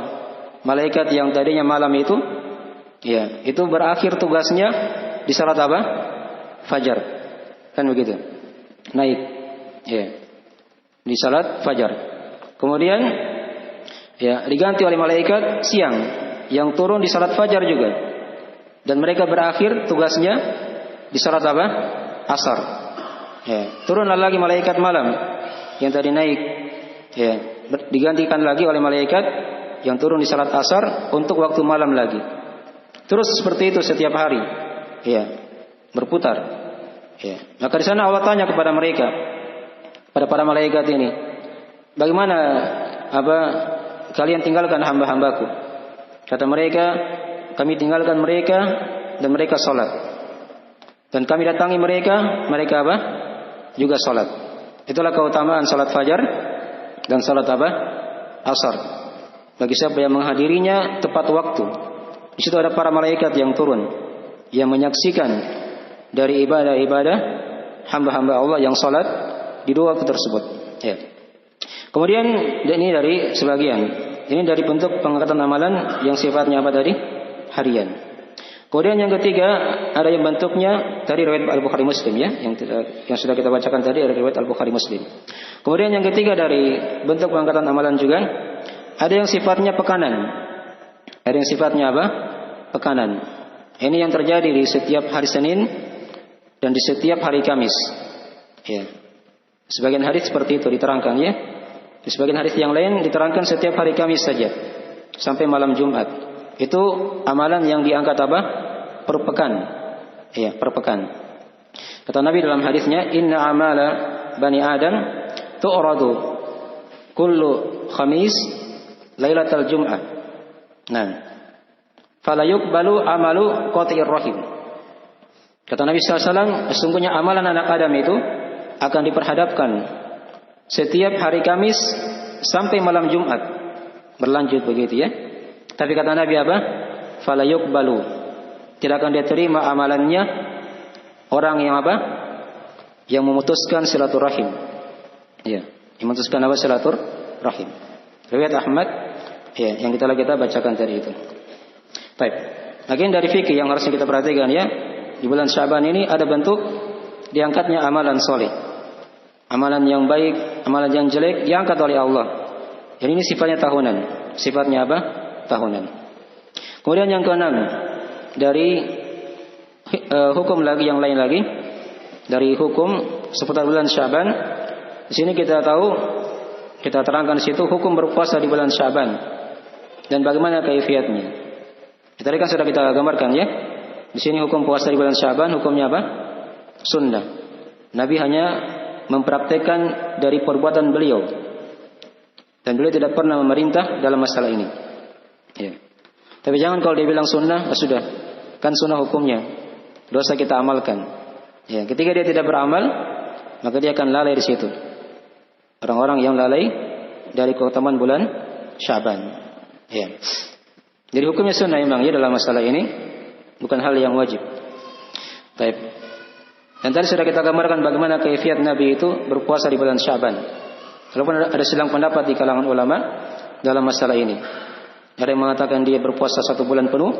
Malaikat yang tadinya malam itu, ya, itu berakhir tugasnya di salat apa? Fajar. Kan begitu. Naik, ya, di salat fajar. Kemudian, ya, diganti oleh malaikat siang yang turun di salat fajar juga. Dan mereka berakhir tugasnya di salat apa? Asar. Ya, turunlah lagi malaikat malam yang tadi naik, ya, digantikan lagi oleh malaikat yang turun di salat asar untuk waktu malam lagi. Terus seperti itu setiap hari, ya, berputar. Ya. Maka di sana Allah tanya kepada mereka, pada para malaikat ini, bagaimana kalian tinggalkan hamba-hambaku? Kata mereka, kami tinggalkan mereka dan mereka sholat. Dan kami datangi mereka, mereka apa? Juga sholat. Itulah keutamaan sholat fajar dan sholat apa? Asar. Bagi siapa yang menghadirinya tepat waktu. Di situ ada para malaikat yang turun, yang menyaksikan dari ibadah-ibadah hamba-hamba Allah yang sholat di dua waktu tersebut. Ya. Kemudian ini dari sebagian. Ini dari bentuk pengangkatan amalan yang sifatnya apa tadi? Harian. Kemudian yang ketiga ada yang bentuknya dari riwayat Al-Bukhari Muslim ya, yang sudah kita bacakan tadi dari riwayat Al-Bukhari Muslim. Kemudian yang ketiga dari bentuk pengangkatan amalan juga ada yang sifatnya pekanan. Ada yang sifatnya apa? Pekanan. Ini yang terjadi di setiap hari Senin dan di setiap hari Kamis. Ya. Sebagian hadis seperti itu diterangkan ya. Di sebagian hadis yang lain diterangkan setiap hari Kamis saja sampai malam Jumat. Itu amalan yang diangkat apa? Per pekan. Iya, per pekan. Kata Nabi dalam hadisnya, "Inna amala bani Adam tu'radu kullu khamis lailatal jum'ah." Nah, fala yuqbalu amalu qati'ir rahim. Kata Nabi sallallahu alaihi wasallam, sesungguhnya amalan anak Adam itu akan diperhadapkan setiap hari Kamis sampai malam Jumat. Berlanjut begitu ya. Tapi kata Nabi apa? Fala yuqbalu. Tidak akan diterima amalannya orang yang apa? Yang memutuskan silaturahim. Ya, yang memutuskan apa? Silaturahim. Riwayat Ahmad ya, yang kita bacakan tadi itu. Baik. Bagian dari fikih yang harus kita perhatikan ya. Di bulan Syaban ini ada bentuk diangkatnya amalan soleh. Amalan yang baik, amalan yang jelek diangkat oleh Allah. Jadi ini sifatnya tahunan. Sifatnya apa? Tahunan. Kemudian yang keenam dari hukum lagi yang lain lagi dari hukum seputar bulan Syaban. Di sini kita terangkan di situ hukum berpuasa di bulan Syaban dan bagaimana kaifiatnya. Tadi kan sudah kita gambarkan ya. Di sini hukum puasa di bulan Syaban hukumnya apa? Sunnah. Nabi hanya mempraktekkan dari perbuatan beliau dan beliau tidak pernah memerintah dalam masalah ini. Ya. Tapi jangan kalau dia bilang sunnah, sudah kan sunnah hukumnya dosa kita amalkan. Ya, ketika dia tidak beramal, maka dia akan lalai di situ. Orang-orang yang lalai dari keutamaan bulan Syaban. Ya. Jadi hukumnya sunnah memang ya dalam masalah ini, bukan hal yang wajib. Baik. Dan tadi sudah kita gambarkan bagaimana kaifiat Nabi itu berpuasa di bulan Syaban. Walaupun ada silang pendapat di kalangan ulama dalam masalah ini. Ada yang mengatakan dia berpuasa 1 bulan penuh,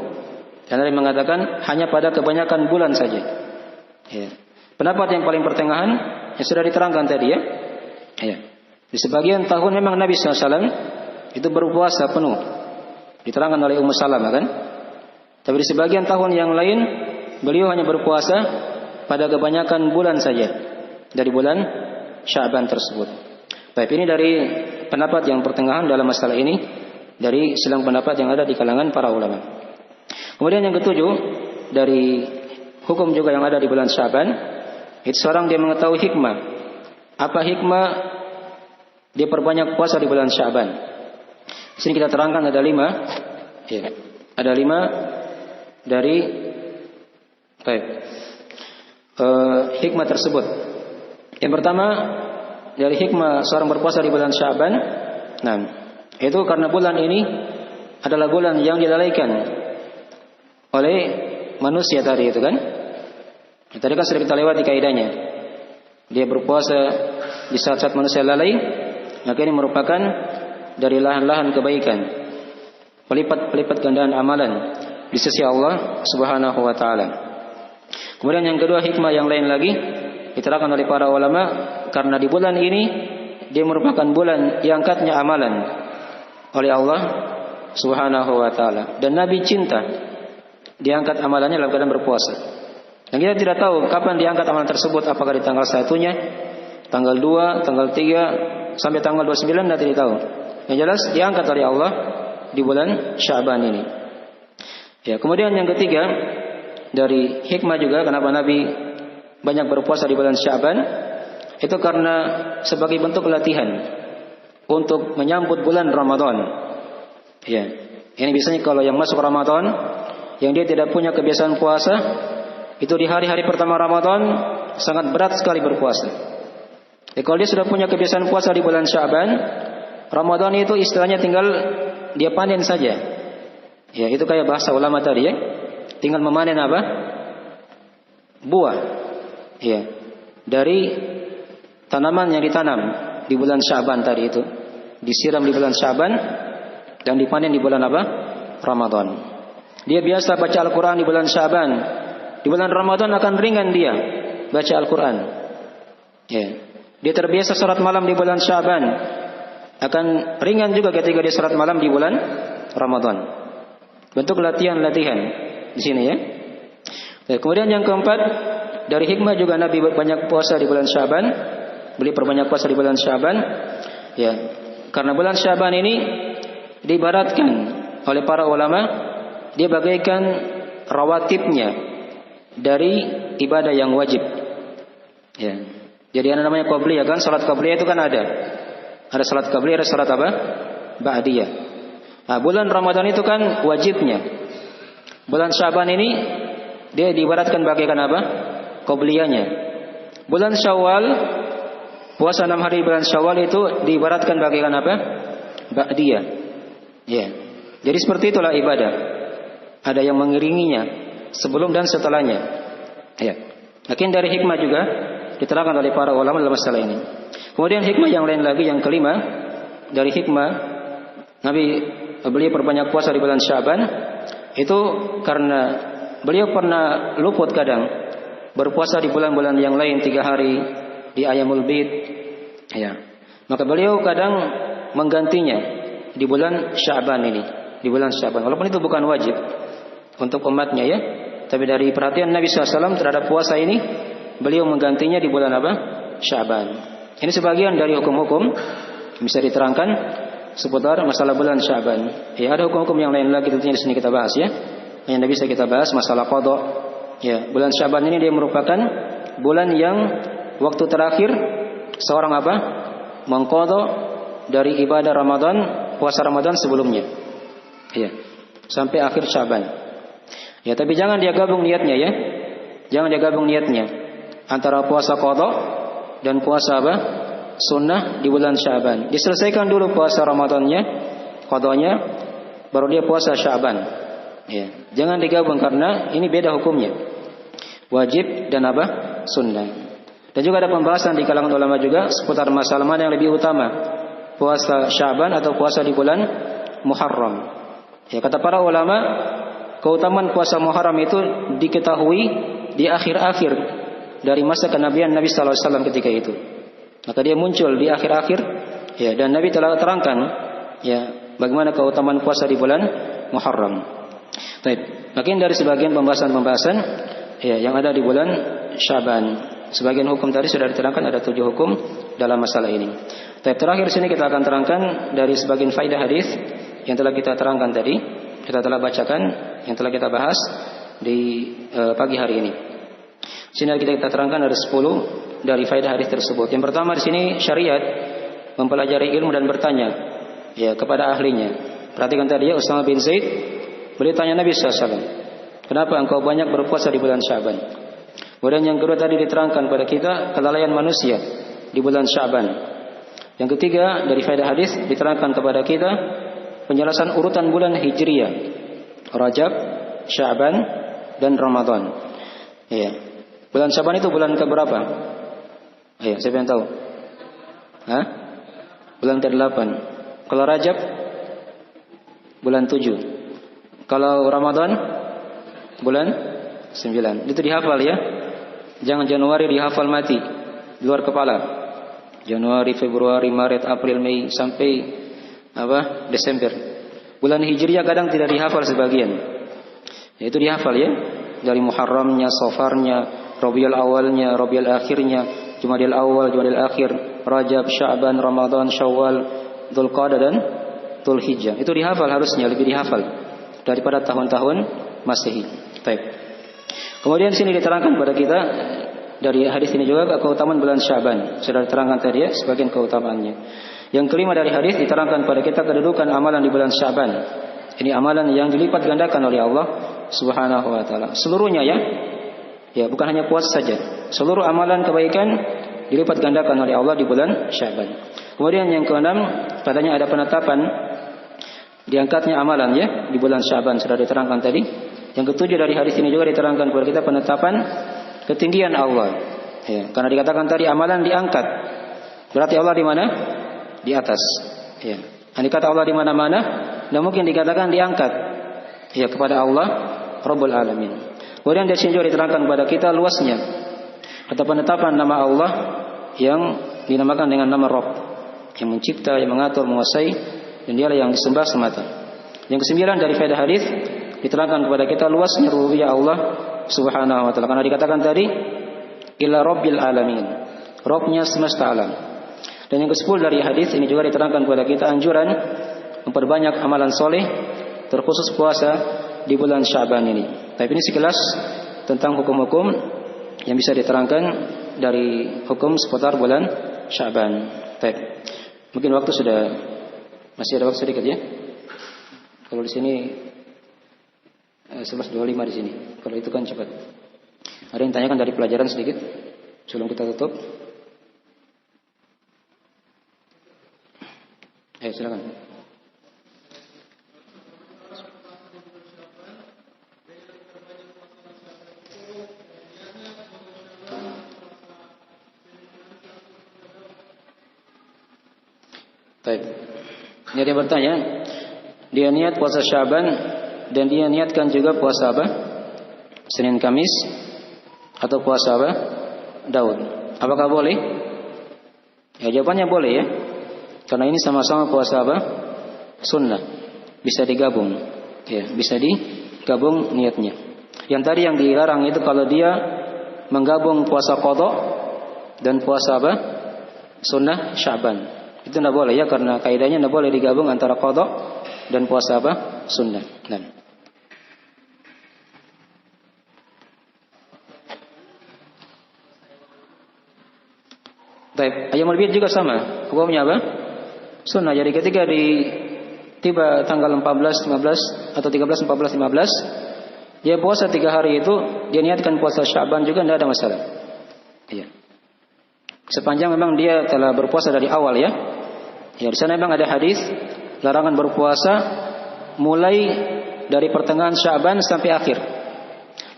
dan ada yang mengatakan hanya pada kebanyakan bulan saja. Ya. Pendapat yang paling pertengahan yang sudah diterangkan tadi ya. Ya. Di sebagian tahun memang Nabi SAW itu berpuasa penuh, diterangkan oleh Ummu Salamah kan. Tapi di sebagian tahun yang lain beliau hanya berpuasa pada kebanyakan bulan saja dari bulan Syaban tersebut. Baik, ini dari pendapat yang pertengahan dalam masalah ini. dari silang pendapat yang ada di kalangan para ulama. Kemudian yang ketujuh, dari hukum juga yang ada di bulan Sya'ban, itu seorang dia mengetahui hikmah. Apa hikmah dia perbanyak puasa di bulan Sya'ban? Di sini kita terangkan ada 5. Ya, ada 5 dari hikmah tersebut. Yang pertama, dari hikmah seorang berpuasa di bulan Sya'ban, nah, itu karena bulan ini adalah bulan yang dilalaikan oleh manusia tadi itu kan. Tadi kan sudah kita lewati kaidahnya. Dia berpuasa di saat-saat manusia lalai, maka ini merupakan dari lahan-lahan kebaikan, pelipat gandaan amalan di sisi Allah Subhanahu wa taala. Kemudian yang kedua, hikmah yang lain lagi diterangkan oleh para ulama, karena di bulan ini dia merupakan bulan diangkatnya amalan oleh Allah Subhanahu wa taala, dan Nabi cinta diangkat amalannya dalam keadaan berpuasa. Dan kita tidak tahu kapan diangkat amalan tersebut, apakah di tanggal 1-nya, tanggal 2, tanggal 3 sampai tanggal 29, tidak tahu. Yang jelas diangkat oleh Allah di bulan Sya'ban ini. Ya, kemudian yang ketiga, dari hikmah juga kenapa Nabi banyak berpuasa di bulan Sya'ban, itu karena sebagai bentuk latihan untuk menyambut bulan Ramadan. Ya, ini biasanya kalau yang masuk Ramadan, yang dia tidak punya kebiasaan puasa, itu di hari-hari pertama Ramadan sangat berat sekali berpuasa. Ya, kalau dia sudah punya kebiasaan puasa di bulan Sya'ban, Ramadan itu istilahnya tinggal dia panen saja. Ya, itu kayak bahasa ulama tadi ya. Tinggal memanen apa? Buah. Ya, dari tanaman yang ditanam di bulan Sya'ban tadi itu. Disiram di bulan Sya'ban dan dipanen di bulan apa? Ramadan. Dia biasa baca Al-Quran di bulan Sya'ban. Di bulan Ramadan akan ringan dia baca Al-Quran. Ya. Dia terbiasa salat malam di bulan Sya'ban, akan ringan juga ketika dia salat malam di bulan Ramadan. Bentuk latihan-latihan di sini ya. Kemudian yang keempat, dari hikmah juga Nabi banyak puasa di bulan Sya'ban. Beliau perbanyak puasa di bulan Sya'ban. Ya, karena bulan Sya'ban ini diibaratkan oleh para ulama, dia bagaikan rawatibnya dari ibadah yang wajib. Ya. Jadi ada namanya qabliyah kan, salat qabliyah itu kan ada. Ada salat qabliyah, ada salat apa? Ba'diyah. Nah, bulan Ramadan itu kan wajibnya. Bulan Sya'ban ini dia diibaratkan bagaikan apa? Qabliyahnya. Bulan Syawal, puasa 6 hari bulan Syawal itu diibaratkan bagaikan apa? Ba'diyah. Ya. Jadi seperti itulah ibadah. Ada yang mengiringinya sebelum dan setelahnya. Ya. Mungkin dari hikmah juga diterangkan oleh para ulama dalam masalah ini. Kemudian hikmah yang lain lagi, yang kelima, dari hikmah beliau perbanyak puasa di bulan Sya'ban, itu karena beliau pernah luput kadang berpuasa di bulan-bulan yang lain 3 hari di Ayyamul Bid. Ya. Maka beliau kadang menggantinya di bulan Sya'ban ini, di bulan Sya'ban. Walaupun itu bukan wajib untuk umatnya ya, tapi dari perhatian Nabi SAW terhadap puasa ini, beliau menggantinya di bulan apa? Sya'ban. Ini sebagian dari hukum-hukum bisa diterangkan seputar masalah bulan Sya'ban. Ya, ada hukum-hukum yang lain lagi tentunya di sini kita bahas ya. Yang tidak bisa kita bahas masalah qada. Ya, bulan Sya'ban ini dia merupakan bulan yang waktu terakhir seorang apa? Mengqada dari ibadah Ramadan, puasa Ramadan sebelumnya. Ya, sampai akhir Sya'ban. Ya, tapi jangan dia gabung niatnya ya. Jangan dia gabung niatnya antara puasa qada dan puasa apa? Sunnah di bulan Sya'ban. Diselesaikan dulu puasa Ramadannya, qadanya, baru dia puasa Sya'ban. Ya, jangan digabung karena ini beda hukumnya. Wajib dan apa? Sunnah. Dan juga ada pembahasan di kalangan ulama juga seputar masalah mana yang lebih utama, puasa Sya'ban atau puasa di bulan Muharram. Ya, kata para ulama, keutamaan puasa Muharram itu diketahui di akhir-akhir dari masa kenabian Nabi sallallahu alaihi wasallam ketika itu. Maka dia muncul di akhir-akhir ya, dan Nabi telah terangkan ya bagaimana keutamaan puasa di bulan Muharram. Baik, makin dari sebagian pembahasan-pembahasan ya yang ada di bulan Sya'ban. Sebagian hukum tadi sudah diterangkan, ada 7 hukum dalam masalah ini. Terakhir sini kita akan terangkan dari sebagian faidah hadis yang telah kita terangkan tadi, kita telah bacakan, yang telah kita bahas di pagi hari ini. Sini kita terangkan ada 10 dari faedah hadis tersebut. Yang pertama di sini syariat mempelajari ilmu dan bertanya ya kepada ahlinya. Perhatikan tadi ya, Usama bin Zaid beliau tanya Nabi SAW, kenapa engkau banyak berpuasa di bulan Sya'ban? Kemudian yang kedua tadi diterangkan pada kita kelalaian manusia di bulan Sya'ban. Yang ketiga dari faedah hadis diterangkan kepada kita penjelasan urutan bulan Hijriyah, Rajab, Sya'ban dan Ramadan. Ya. Bulan Sya'ban itu bulan keberapa? Ayo, siapa yang tahu? Hah? Bulan ke-8. Kalau Rajab bulan 7. Kalau Ramadan bulan 9. Itu dihafal ya. Jangan Januari dihafal mati di luar kepala. Januari, Februari, Maret, April, Mei sampai Desember. Bulan Hijriah kadang tidak dihafal sebagian. Itu dihafal ya. Dari Muharramnya, Safarnya, Rabiul Awalnya, Rabiul Akhirnya, Jumadil Awal, Jumadil Akhir, Rajab, Sya'ban, Ramadan, Syawal, Dzulqa'dah dan Dzulhijjah. Itu dihafal harusnya, lebih dihafal daripada tahun-tahun Masehi. Baik. Kemudian sini diterangkan kepada kita dari hadis ini juga keutamaan bulan Sya'ban. Sudah diterangkan tadi ya sebagian keutamaannya. Yang kelima dari hadis diterangkan kepada kita kedudukan amalan di bulan Sya'ban. Ini amalan yang dilipat gandakan oleh Allah Subhanahu wa taala. Seluruhnya ya. Ya, bukan hanya puasa saja. Seluruh amalan kebaikan dilipat gandakan oleh Allah di bulan Sya'ban. Kemudian yang keenam, padanya ada penetapan diangkatnya amalan ya di bulan Sya'ban, sudah diterangkan tadi. Yang ketujuh dari hadis ini juga diterangkan kepada kita penetapan ketinggian Allah. Ya, karena dikatakan tadi amalan diangkat. Berarti Allah di mana? Di atas. Ya. Andai kata Allah di mana-mana, tidak mungkin dikatakan diangkat. Ya, kepada Allah Rabbul Alamin. Kemudian dari sini juga diterangkan kepada kita luasnya atau penetapan nama Allah yang dinamakan dengan nama Rabb, yang mencipta, yang mengatur, menguasai, dan dialah yang disembah semata. Yang kesembilan dari faedah hadis diterangkan kepada kita luasnya rububiyah Allah Subhanahu wa taala. Karena dikatakan tadi illa Rabbil Alamin, Rabbnya semesta alam. Dan yang ke-10 dari hadis ini juga diterangkan kepada kita anjuran memperbanyak amalan soleh, terkhusus puasa di bulan Sya'ban ini. Tapi ini sekilas tentang hukum-hukum yang bisa diterangkan dari hukum seputar bulan Sya'ban. Baik. Mungkin waktu sudah masih ada waktu sedikit ya. Kalau di sini 11.25 di sini. Kalau itu kan cepat. Ada yang tanyakan dari pelajaran sedikit sebelum kita tutup? Ayo silakan. Baik. Ini ada yang bertanya, dia niat puasa Sya'ban dan dia niatkan juga puasa apa? Senin Kamis atau puasa apa? Daud. Apakah boleh? Ya, jawabannya boleh ya. Karena ini sama-sama puasa apa? Sunnah. Bisa digabung. Ya, bisa digabung niatnya. Yang tadi yang dilarang itu kalau dia menggabung puasa qadha dan puasa apa? Sunnah Sya'ban. Itu tidak boleh ya, karena kaidahnya tidak boleh digabung antara qadha dan puasa apa? Sunnah. Nah. Baik, Ayyamul Bid juga sama. Hukumnya apa? Sunnah. Jadi ketika tiba tanggal 14, 15 atau 13, 14, 15, dia puasa 3 hari itu, dia niatkan puasa Sya'ban juga tidak ada masalah. Iya. Sepanjang memang dia telah berpuasa dari awal ya. Ya, di sana memang ada hadis larangan berpuasa mulai dari pertengahan Sya'ban sampai akhir.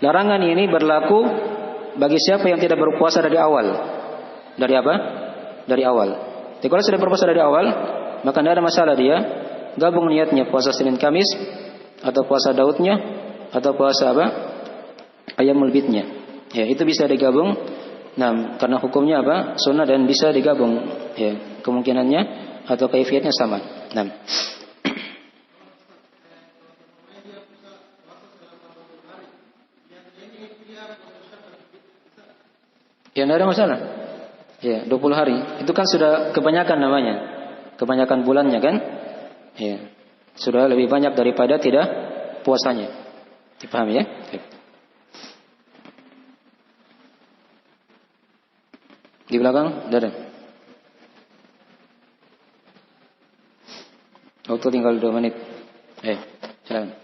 Larangan ini berlaku bagi siapa yang tidak berpuasa dari awal. Dari apa? Dari awal. Jadi kalau sudah berpuasa dari awal, maka tidak ada masalah dia gabung niatnya puasa Senin Kamis atau puasa Daudnya atau puasa apa? Ayyamul Bidnya. Ya, itu bisa digabung. Nah, karena hukumnya apa? Sunnah dan bisa digabung. Ya, kemungkinannya atau kaifiatnya sama. Nah. Ya, tidak ada masalah. Ya, 20 hari. Itu kan sudah kebanyakan namanya. Kebanyakan bulannya kan? Ya. Sudah lebih banyak daripada tidak puasanya. Dipahami ya? Di belakang, Dadan. Waktu tinggal 2 menit. Silakan.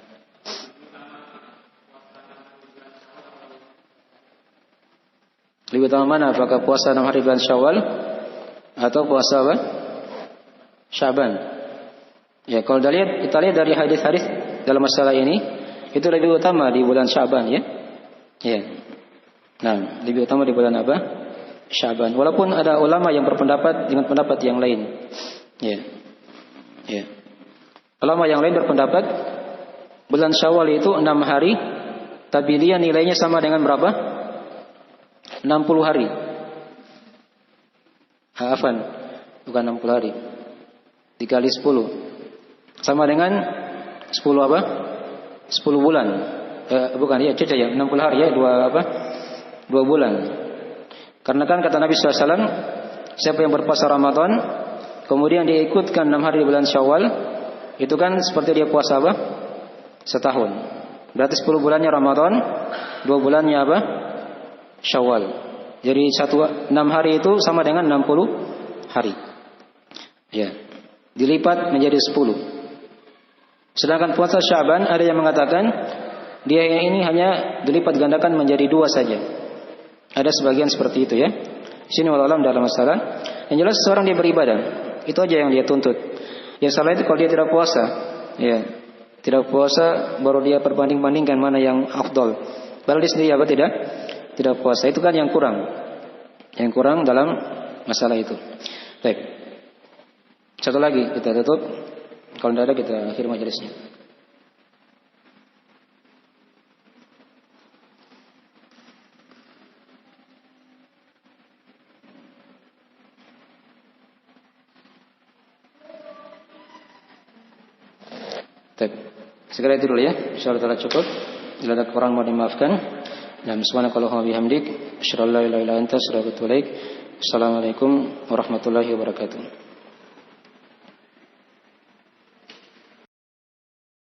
Lebih utama mana? Apakah puasa 6 hari bulan Syawal atau puasa apa? Sya'ban. Ya, kalau kita lihat dari hadis-hadis dalam masalah ini, itu lebih utama di bulan Sya'ban ya. Ya. Nah, lebih utama di bulan apa? Sya'ban. Walaupun ada ulama yang berpendapat dengan pendapat yang lain. Ya. Ya. Ulama yang lain berpendapat bulan Syawal itu 6 hari, tapi dia nilainya sama dengan berapa? 60 hari. Afan, bukan 60 hari. Dikali 10 sama dengan 10 apa? 10 bulan. Bukan ya, cerita ya, 60 hari ya, 2 bulan. Karena kan kata Nabi SAW, siapa yang berpuasa Ramadan kemudian dia ikutkan 6 hari di bulan Syawal, itu kan seperti dia puasa apa? Setahun. Berarti 10 bulannya Ramadan, 2 bulannya apa? Syawal. Jadi 6 hari itu sama dengan 60 hari. Ya. Dilipat menjadi 10. Sedangkan puasa Sya'ban ada yang mengatakan dia ini hanya dilipat gandakan menjadi 2 saja. Ada sebagian seperti itu ya. Di sini wallahualam dalam masalah. Yang jelas seorang dia beribadah. Itu aja yang dia tuntut. Yang salah itu kalau dia tidak puasa. Ya. Tidak puasa baru dia perbanding-bandingkan mana yang afdol. Padahal dia sendiri apa tidak puasa. Itu kan yang kurang. Yang kurang dalam masalah itu. Baik. Satu lagi kita tutup. Kalau tidak ada kita akhiri majelisnya. Baik. Segera itu dulu ya. Insyaallah telah cukup. Bila ada kekurangan mohon dimaafkan. Dan subhanakallahumma bihamdik, asyhadu an la ilaha illa anta, astaghfiruka wa atubu ilaik. Assalamualaikum warahmatullahi wabarakatuh.